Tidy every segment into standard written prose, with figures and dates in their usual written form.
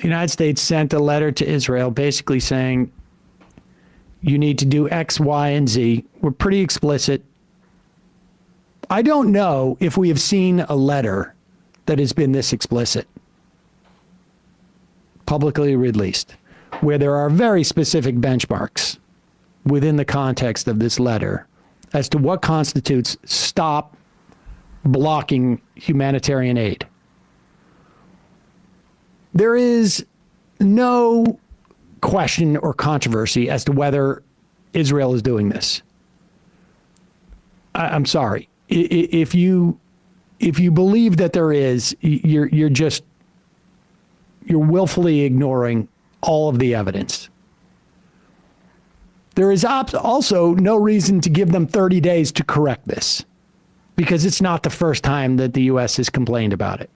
United States sent a letter to Israel basically saying, you need to do X, Y, and Z. We're pretty explicit. I don't know if we have seen a letter that has been this explicit, publicly released, where there are very specific benchmarks within the context of this letter as to what constitutes stop blocking humanitarian aid. There is no question or controversy as to whether Israel is doing this. I'm sorry. If you believe that there is, you're willfully ignoring all of the evidence. There is also no reason to give them 30 days to correct this, because it's not the first time that the U.S. has complained about it.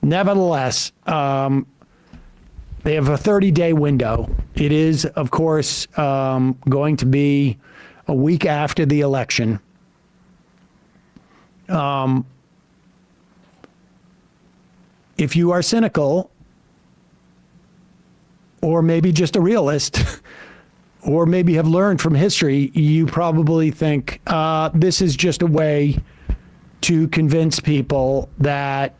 Nevertheless, they have a 30-day window. It is, of course, going to be a week after the election. If you are cynical, or maybe just a realist, or maybe have learned from history, you probably think this is just a way to convince people that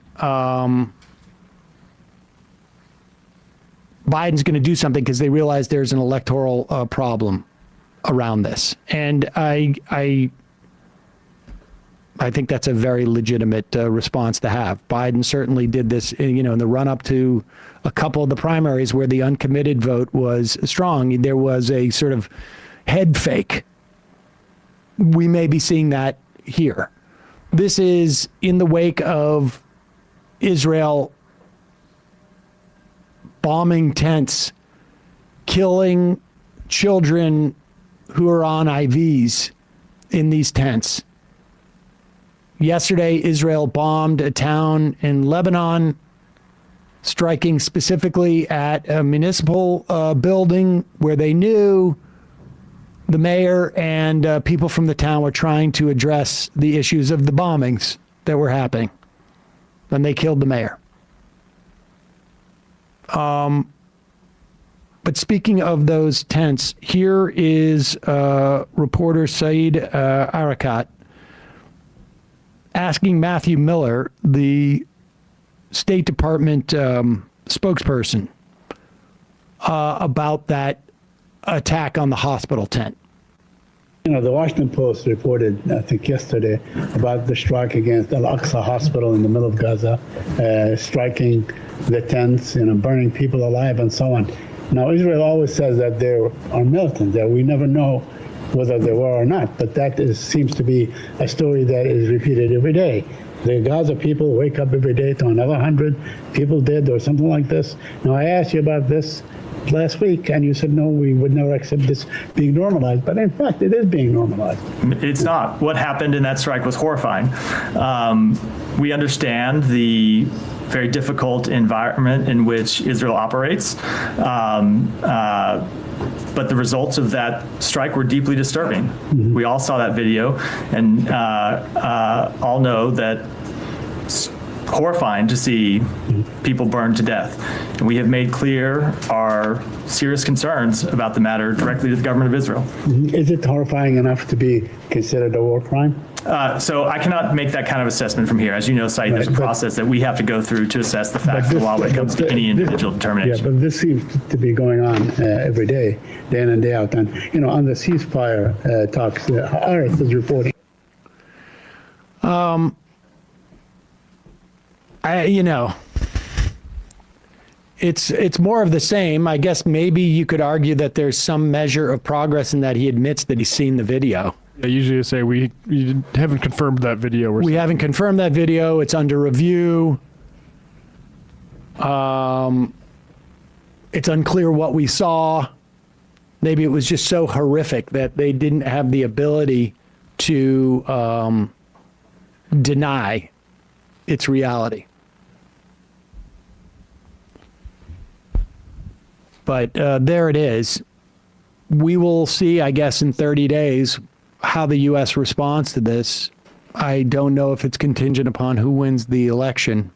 Biden's going to do something because they realize there's an electoral problem around this. And I think that's a very legitimate response to have. Biden certainly did this, in the run up to a couple of the primaries where the uncommitted vote was strong. There was a sort of head fake. We may be seeing that here. This is in the wake of Israel bombing tents, killing children who are on IVs in these tents. Yesterday, Israel bombed a town in Lebanon, striking specifically at a municipal building where they knew the mayor and people from the town were trying to address the issues of the bombings that were happening. And they killed the mayor. But speaking of those tents, here is reporter Saeed Arakat asking Matthew Miller, the State Department spokesperson, about that attack on the hospital tent. The Washington Post reported, I think yesterday, about the strike against Al-Aqsa Hospital in the middle of Gaza, striking the tents, burning people alive and so on. Now, Israel always says that there are militants, that we never know whether there were or not, but that seems to be a story that is repeated every day. The Gaza people wake up every day to another 100 people dead or something like this. Now, I asked you about this last week, and you said, no, we would never accept this being normalized. But in fact, it is being normalized. It's not. What happened in that strike was horrifying. We understand the very difficult environment in which Israel operates. But the results of that strike were deeply disturbing. Mm-hmm. We all saw that video and all know that it's horrifying to see people burned to death. And we have made clear our serious concerns about the matter directly to the government of Israel. Mm-hmm. Is it horrifying enough to be considered a war crime? So I cannot make that kind of assessment from here. As you know, Saeed, there's a process that we have to go through to assess the facts of the law when it comes to any individual determination. Yeah, but this seems to be going on every day, day in and day out. And, on the ceasefire talks, Haaretz is reporting. It's more of the same. I guess maybe you could argue that there's some measure of progress in that he admits that he's seen the video. I usually say we haven't confirmed that video. We haven't confirmed that video. It's under review. It's unclear what we saw. Maybe it was just so horrific that they didn't have the ability to deny its reality. But there it is. We will see, I guess, in 30 days how the U.S. responds to this. I don't know if it's contingent upon who wins the election.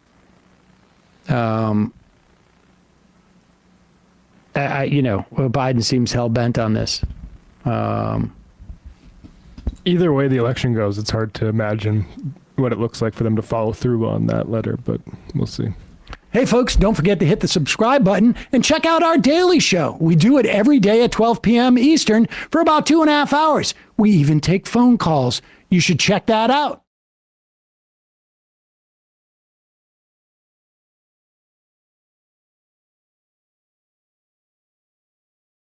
Biden seems hell bent on this. Either way the election goes, it's hard to imagine what it looks like for them to follow through on that letter, but we'll see. Hey, folks, don't forget to hit the subscribe button and check out our daily show. We do it every day at 12 p.m. Eastern for about 2.5 hours. We even take phone calls. You should check that out.